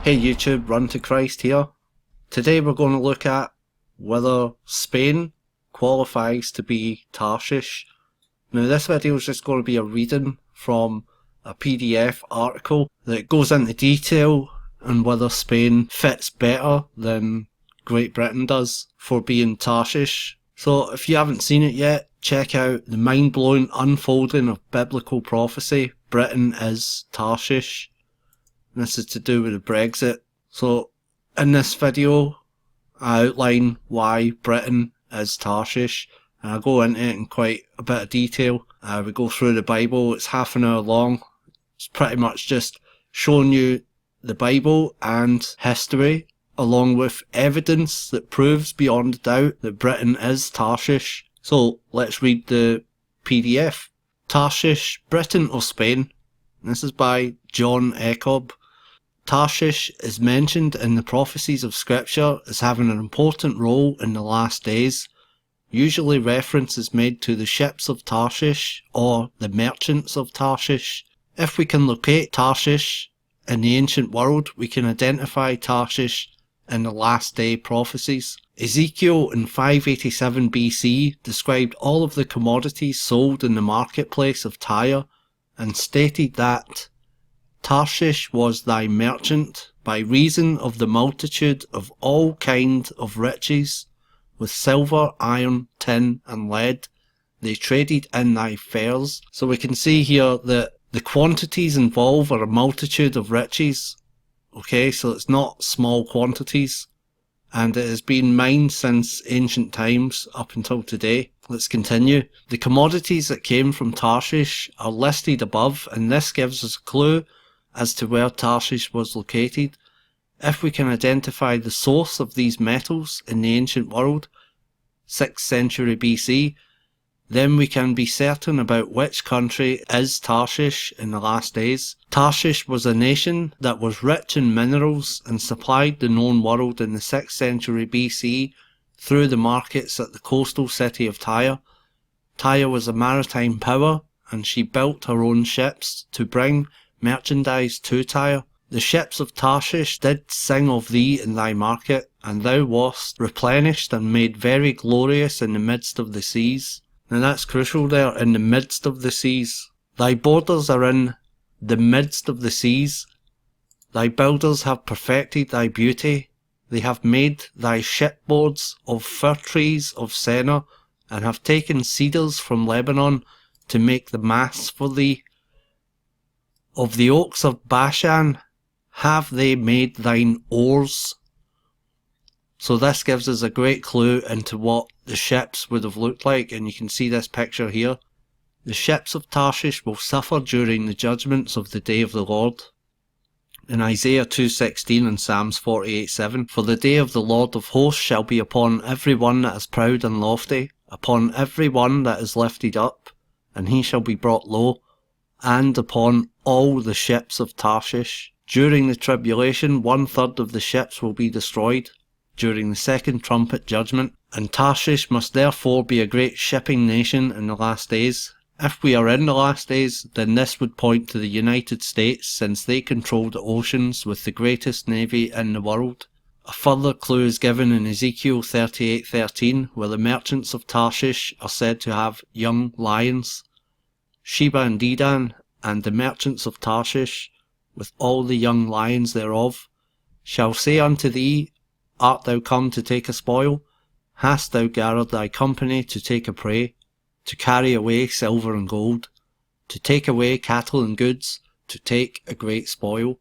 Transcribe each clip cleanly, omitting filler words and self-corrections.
Hey YouTube, Run to Christ here. Today we're going to look at whether Spain qualifies to be Tarshish. Now this video is just going to be a reading from a PDF article that goes into detail on whether Spain fits better than Great Britain does for being Tarshish. So if you haven't seen it yet, check out the mind-blowing unfolding of biblical prophecy, Britain is Tarshish. This is to do with the Brexit. So in this video I outline why Britain is Tarshish, and I go into it in quite a bit of detail. We go through the Bible. It's half an hour long. It's pretty much just showing you the Bible and history, along with evidence that proves beyond a doubt that Britain is Tarshish. So let's read the PDF. Tarshish, Britain or Spain? This is by John Ecob. Tarshish is mentioned in the prophecies of Scripture as having an important role in the last days. Usually reference is made to the ships of Tarshish or the merchants of Tarshish. If we can locate Tarshish in the ancient world, we can identify Tarshish in the last day prophecies. Ezekiel in 587 BC described all of the commodities sold in the marketplace of Tyre and stated that Tarshish was thy merchant by reason of the multitude of all kind of riches, with silver, iron, tin and lead. They traded in thy fairs. So we can see here that the quantities involved are a multitude of riches. Okay, so it's not small quantities. And it has been mined since ancient times up until today. Let's continue. The commodities that came from Tarshish are listed above, and this gives us a clue as to where Tarshish was located. If we can identify the source of these metals in the ancient world, 6th century BC, then we can be certain about which country is Tarshish in the last days. Tarshish was a nation that was rich in minerals and supplied the known world in the 6th century BC through the markets at the coastal city of Tyre. Tyre was a maritime power, and she built her own ships to bring merchandise to Tyre. The ships of Tarshish did sing of thee in thy market, and thou wast replenished and made very glorious in the midst of the seas. Now that's crucial there, in the midst of the seas. Thy borders are in the midst of the seas. Thy builders have perfected thy beauty. They have made thy shipboards of fir trees of Senir, and have taken cedars from Lebanon to make the masts for thee. Of the oaks of Bashan have they made thine oars. So this gives us a great clue into what the ships would have looked like, and you can see this picture here. The ships of Tarshish will suffer during the judgments of the day of the Lord. In Isaiah 2:16 and Psalms 48:7, for the day of the Lord of hosts shall be upon every one that is proud and lofty, upon every one that is lifted up, and he shall be brought low, and upon all the ships of Tarshish. During the tribulation, 1/3 of the ships will be destroyed during the second trumpet judgment, and Tarshish must therefore be a great shipping nation in the last days. If we are in the last days, then this would point to the United States, since they control the oceans with the greatest navy in the world. A further clue is given in Ezekiel 38:13, where the merchants of Tarshish are said to have young lions. Sheba and Dedan, and the merchants of Tarshish, with all the young lions thereof, shall say unto thee, art thou come to take a spoil? Hast thou gathered thy company to take a prey, to carry away silver and gold, to take away cattle and goods, to take a great spoil?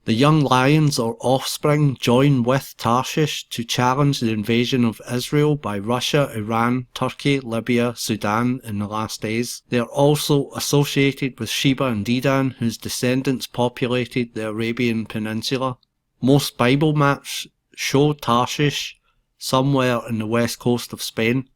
The young lions or offspring join with Tarshish to challenge the invasion of Israel by Russia, Iran, Turkey, Libya, Sudan in the last days. They are also associated with Sheba and Dedan, whose descendants populated the Arabian Peninsula. Most Bible maps show Tarshish somewhere in the west coast of Spain.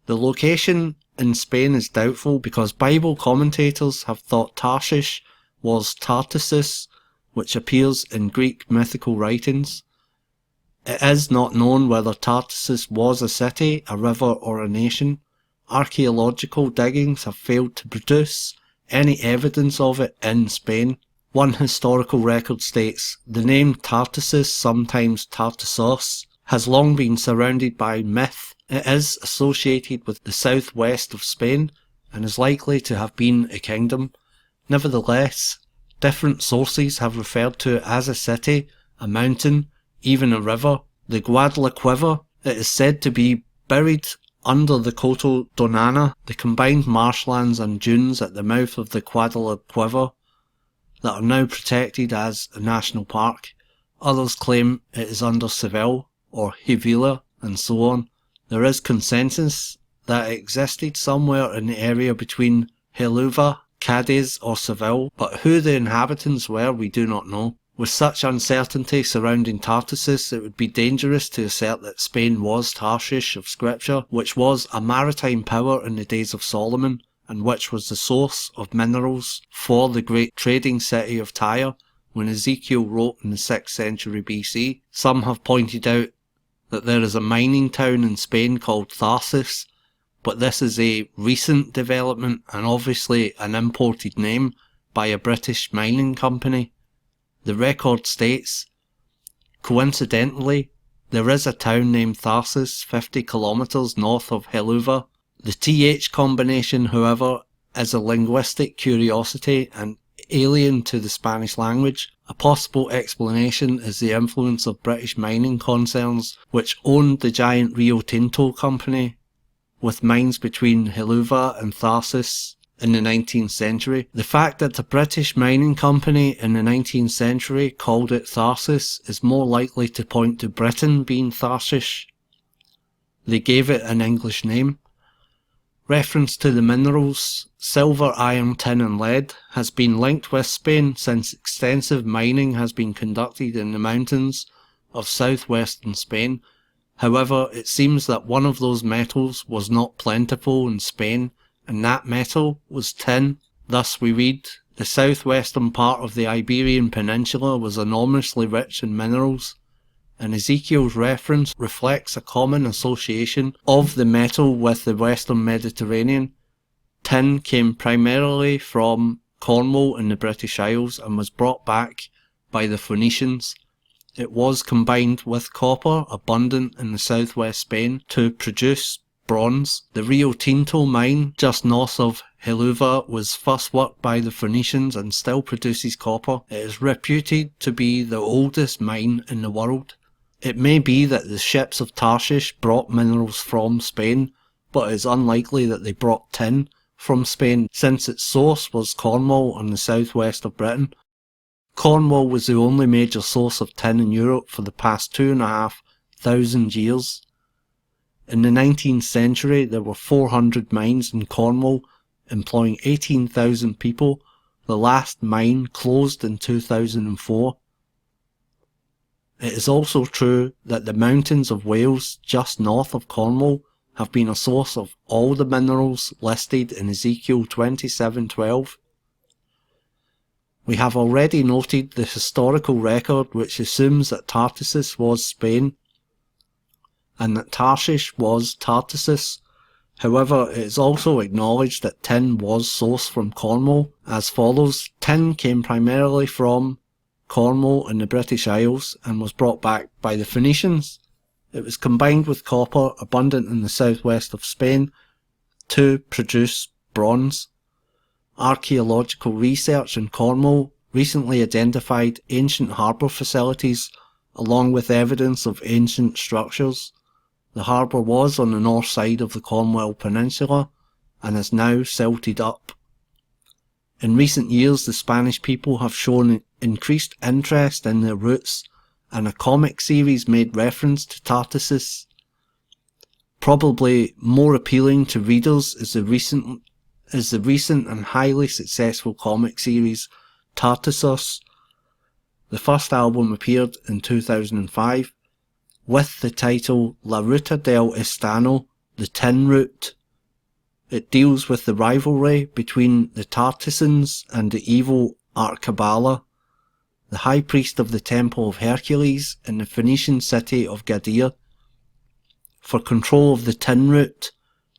The location in Spain is doubtful because Bible commentators have thought Tarshish was Tartessus, which appears in Greek mythical writings. It is not known whether Tartessus was a city, a river or a nation. Archaeological diggings have failed to produce any evidence of it in Spain. One historical record states, "The name Tartessus, sometimes Tartessos, has long been surrounded by myth. It is associated with the southwest of Spain and is likely to have been a kingdom. Nevertheless, different sources have referred to it as a city, a mountain, even a river. The Guadalquivir, it is said to be buried under the Coto Donana, the combined marshlands and dunes at the mouth of the Guadalquivir that are now protected as a national park. Others claim it is under Seville or Sevilla, and so on. There is consensus that it existed somewhere in the area between Huelva, Cadiz or Seville, but who the inhabitants were we do not know. With such uncertainty surrounding Tartessus, it would be dangerous to assert that Spain was Tarshish of Scripture, which was a maritime power in the days of Solomon, and which was the source of minerals for the great trading city of Tyre when Ezekiel wrote in the 6th century BC. Some have pointed out that there is a mining town in Spain called Tharsis, but this is a recent development and obviously an imported name by a British mining company. The record states, coincidentally, there is a town named Tharsis 50 kilometres north of Huelva. The TH combination, however, is a linguistic curiosity and alien to the Spanish language. A possible explanation is the influence of British mining concerns which owned the giant Rio Tinto company, with mines between Huelva and Tharsis in the 19th century. The fact that the British mining company in the 19th century called it Tharsis is more likely to point to Britain being Tarshish. They gave it an English name. Reference to the minerals, silver, iron, tin and lead, has been linked with Spain since extensive mining has been conducted in the mountains of southwestern Spain. However, it seems that one of those metals was not plentiful in Spain, and that metal was tin. Thus we read, the southwestern part of the Iberian Peninsula was enormously rich in minerals, and Ezekiel's reference reflects a common association of the metal with the western Mediterranean. Tin came primarily from Cornwall in the British Isles and was brought back by the Phoenicians. It was combined with copper, abundant in the southwest Spain, to produce bronze. The Rio Tinto mine, just north of Huelva, was first worked by the Phoenicians and still produces copper. It is reputed to be the oldest mine in the world. It may be that the ships of Tarshish brought minerals from Spain, but it is unlikely that they brought tin from Spain, since its source was Cornwall in the southwest of Britain. Cornwall was the only major source of tin in Europe for the past 2,500 years. In the 19th century, there were 400 mines in Cornwall, employing 18,000 people. The last mine closed in 2004. It is also true that the mountains of Wales, just north of Cornwall, have been a source of all the minerals listed in Ezekiel 27:12. We have already noted the historical record which assumes that Tartessus was Spain, and that Tarshish was Tartessus. However, it is also acknowledged that tin was sourced from Cornwall as follows. Tin came primarily from Cornwall in the British Isles and was brought back by the Phoenicians. It was combined with copper, abundant in the southwest of Spain, to produce bronze. Archaeological research in Cornwall recently identified ancient harbour facilities along with evidence of ancient structures. The harbour was on the north side of the Cornwall Peninsula and is now silted up. In recent years, the Spanish people have shown increased interest in their roots, and a comic series made reference to Tartessus. Probably more appealing to readers is the recent and highly successful comic series Tartessus. The first album appeared in 2005 with the title La Ruta del Estano, the Tin Route. It deals with the rivalry between the Tartessans and the evil Arcabala, the high priest of the Temple of Hercules in the Phoenician city of Gadir, for control of the tin route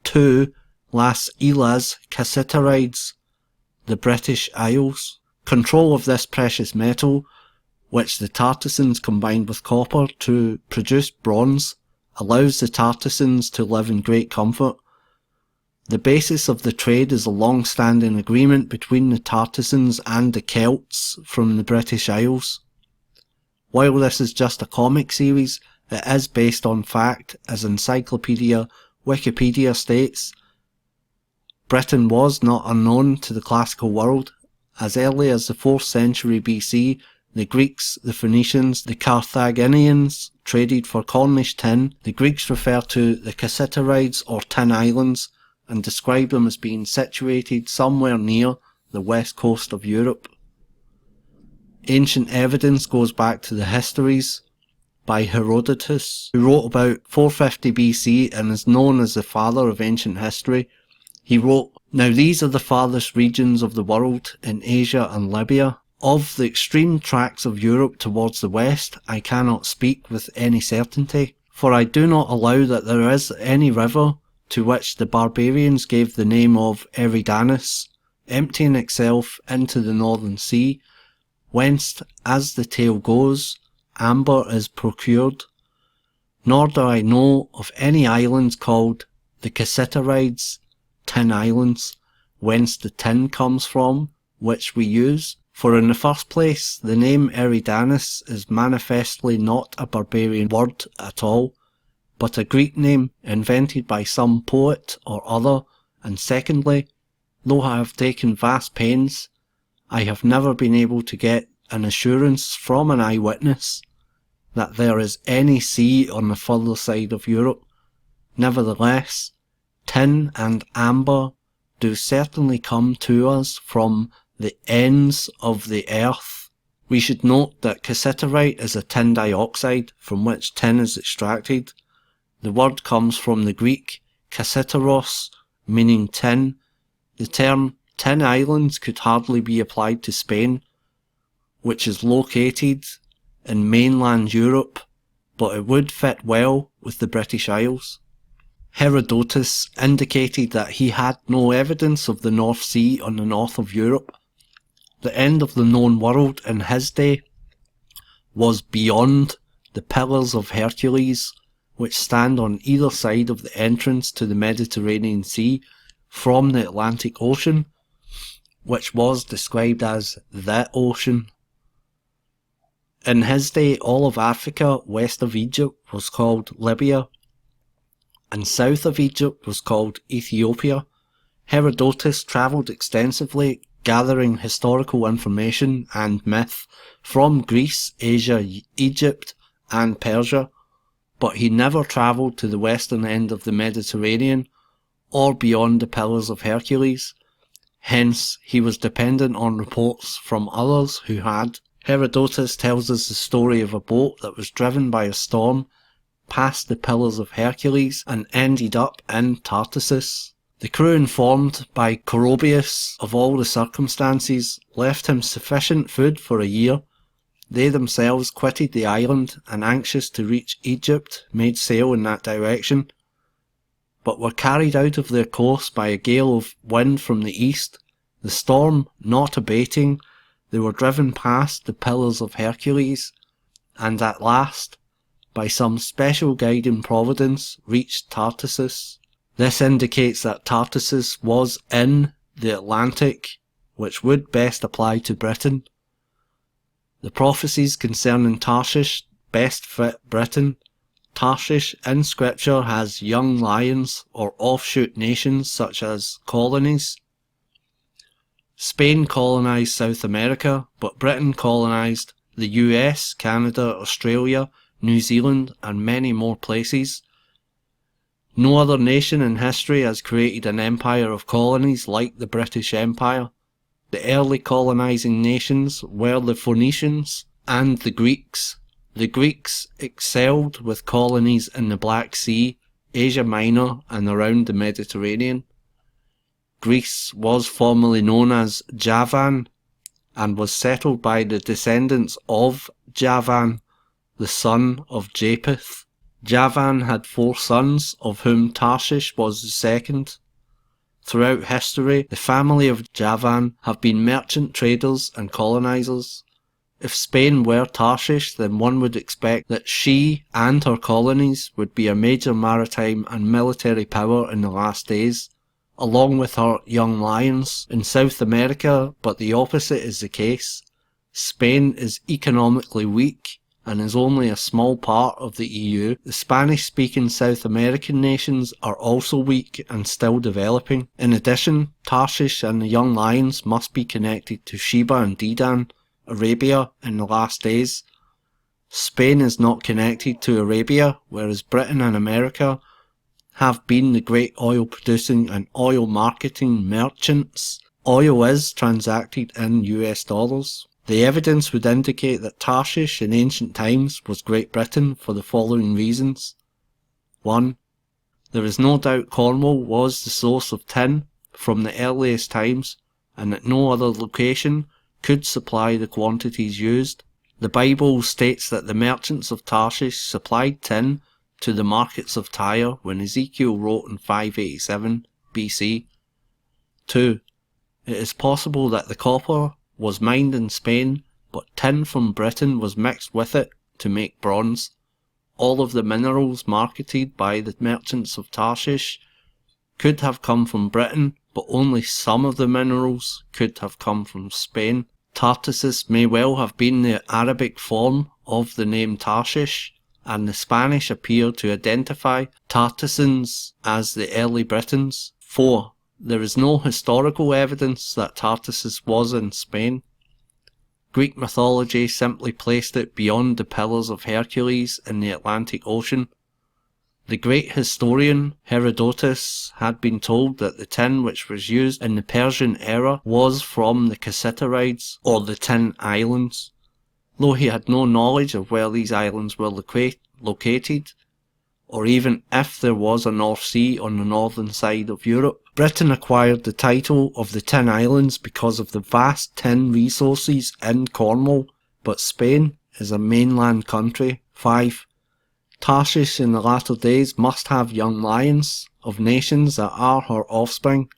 to Las Islas Cassiterides, the British Isles. Control of this precious metal, which the Tartessans combined with copper to produce bronze, allows the Tartessans to live in great comfort. The basis of the trade is a long-standing agreement between the Tartessans and the Celts from the British Isles. While this is just a comic series, it is based on fact, as Encyclopedia Wikipedia states. Britain was not unknown to the classical world. As early as the 4th century BC, the Greeks, the Phoenicians, the Carthaginians traded for Cornish tin. The Greeks refer to the Cassiterides or Tin Islands and describe them as being situated somewhere near the west coast of Europe. Ancient evidence goes back to the Histories by Herodotus, who wrote about 450 BC and is known as the father of ancient history. He wrote, "Now these are the farthest regions of the world, in Asia and Libya. Of the extreme tracts of Europe towards the west I cannot speak with any certainty, for I do not allow that there is any river to which the barbarians gave the name of Eridanus, emptying itself into the northern sea, whence, as the tale goes, amber is procured. Nor do I know of any islands called the Cassiterides, Tin Islands, whence the tin comes from, which we use. For in the first place, the name Eridanus is manifestly not a barbarian word at all, but a Greek name invented by some poet or other, and secondly, though I have taken vast pains, I have never been able to get an assurance from an eyewitness that there is any sea on the further side of Europe. Nevertheless, tin and amber do certainly come to us from the ends of the earth. We should note that cassiterite is a tin dioxide from which tin is extracted. The word comes from the Greek kassiteros, meaning tin. The term Tin Islands could hardly be applied to Spain, which is located in mainland Europe, but it would fit well with the British Isles. Herodotus indicated that he had no evidence of the North Sea on the north of Europe. The end of the known world in his day was beyond the Pillars of Hercules, which stand on either side of the entrance to the Mediterranean Sea from the Atlantic Ocean, which was described as the ocean. In his day, all of Africa west of Egypt was called Libya, and south of Egypt was called Ethiopia. Herodotus travelled extensively, gathering historical information and myth from Greece, Asia, Egypt, and Persia, but he never travelled to the western end of the Mediterranean or beyond the Pillars of Hercules. Hence, he was dependent on reports from others who had. Herodotus tells us the story of a boat that was driven by a storm past the Pillars of Hercules and ended up in Tartessus. The crew, informed by Corobius of all the circumstances, left him sufficient food for a year. They themselves quitted the island and, anxious to reach Egypt, made sail in that direction, but were carried out of their course by a gale of wind from the east. The storm not abating, they were driven past the Pillars of Hercules, and at last, by some special guiding providence, reached Tartessus. This indicates that Tartessus was in the Atlantic, which would best apply to Britain. The prophecies concerning Tarshish best fit Britain. Tarshish in scripture has young lions or offshoot nations such as colonies. Spain colonised South America, but Britain colonised the US, Canada, Australia, New Zealand, and many more places. No other nation in history has created an empire of colonies like the British Empire. The early colonising nations were the Phoenicians and the Greeks. The Greeks excelled with colonies in the Black Sea, Asia Minor, and around the Mediterranean. Greece was formerly known as Javan and was settled by the descendants of Javan, the son of Japheth. Javan had 4 sons, of whom Tarshish was the second. Throughout history, the family of Javan have been merchant traders and colonizers. If Spain were Tarshish, then one would expect that she and her colonies would be a major maritime and military power in the last days, along with her young lions in South America, but the opposite is the case. Spain is economically weak and is only a small part of the EU. The Spanish-speaking South American nations are also weak and still developing. In addition, Tarshish and the young lions must be connected to Sheba and Dedan, Arabia, in the last days. Spain is not connected to Arabia, whereas Britain and America have been the great oil producing and oil marketing merchants. Oil is transacted in US dollars. The evidence would indicate that Tarshish in ancient times was Great Britain for the following reasons. 1. There is no doubt Cornwall was the source of tin from the earliest times, and that no other location could supply the quantities used. The Bible states that the merchants of Tarshish supplied tin to the markets of Tyre when Ezekiel wrote in 587 BC. 2. It is possible that the copper was mined in Spain, but tin from Britain was mixed with it to make bronze. All of the minerals marketed by the merchants of Tarshish could have come from Britain, but only some of the minerals could have come from Spain. Tartessus may well have been the Arabic form of the name Tarshish, and the Spanish appear to identify Tartessans as the early Britons. 4. There is no historical evidence that Tartessus was in Spain. Greek mythology simply placed it beyond the Pillars of Hercules in the Atlantic Ocean. The great historian Herodotus had been told that the tin which was used in the Persian era was from the Cassiterides, or the Tin Islands, though he had no knowledge of where these islands were located, or even if there was a North Sea on the northern side of Europe. Britain acquired the title of the Tin Islands because of the vast tin resources in Cornwall, but Spain is a mainland country. 5. Tarshish in the latter days must have young lions of nations that are her offspring.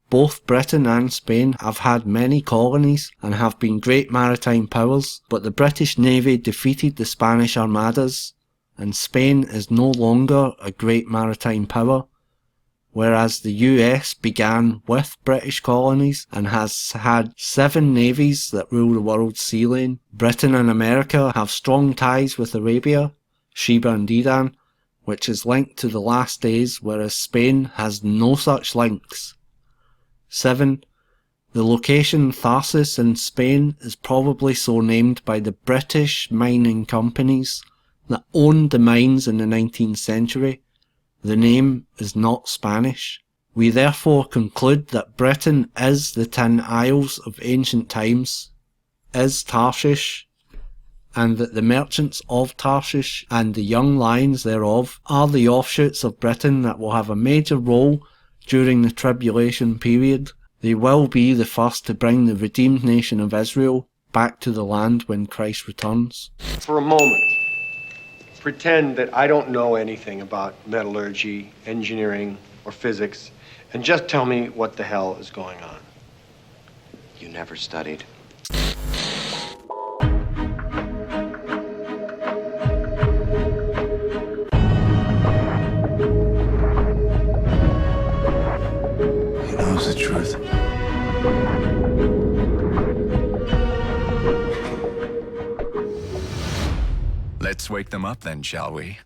Both Britain and Spain have had many colonies and have been great maritime powers, but the British Navy defeated the Spanish armadas, and Spain is no longer a great maritime power, whereas the US began with British colonies and has had 7 navies that rule the world's sea lane. Britain and America have strong ties with Arabia, Sheba and Dedan, which is linked to the last days, whereas Spain has no such links. 7. The location Tharsis in Spain is probably so named by the British mining companies that owned the mines in the 19th century. The name is not Spanish. We therefore conclude that Britain is the Tin Isles of ancient times, is Tarshish, and that the merchants of Tarshish and the young lions thereof are the offshoots of Britain that will have a major role during the tribulation period. They will be the first to bring the redeemed nation of Israel back to the land when Christ returns. For a moment, pretend that I don't know anything about metallurgy, engineering, or physics, and just tell me what the hell is going on. You never studied. He knows the truth. Let's wake them up then, shall we?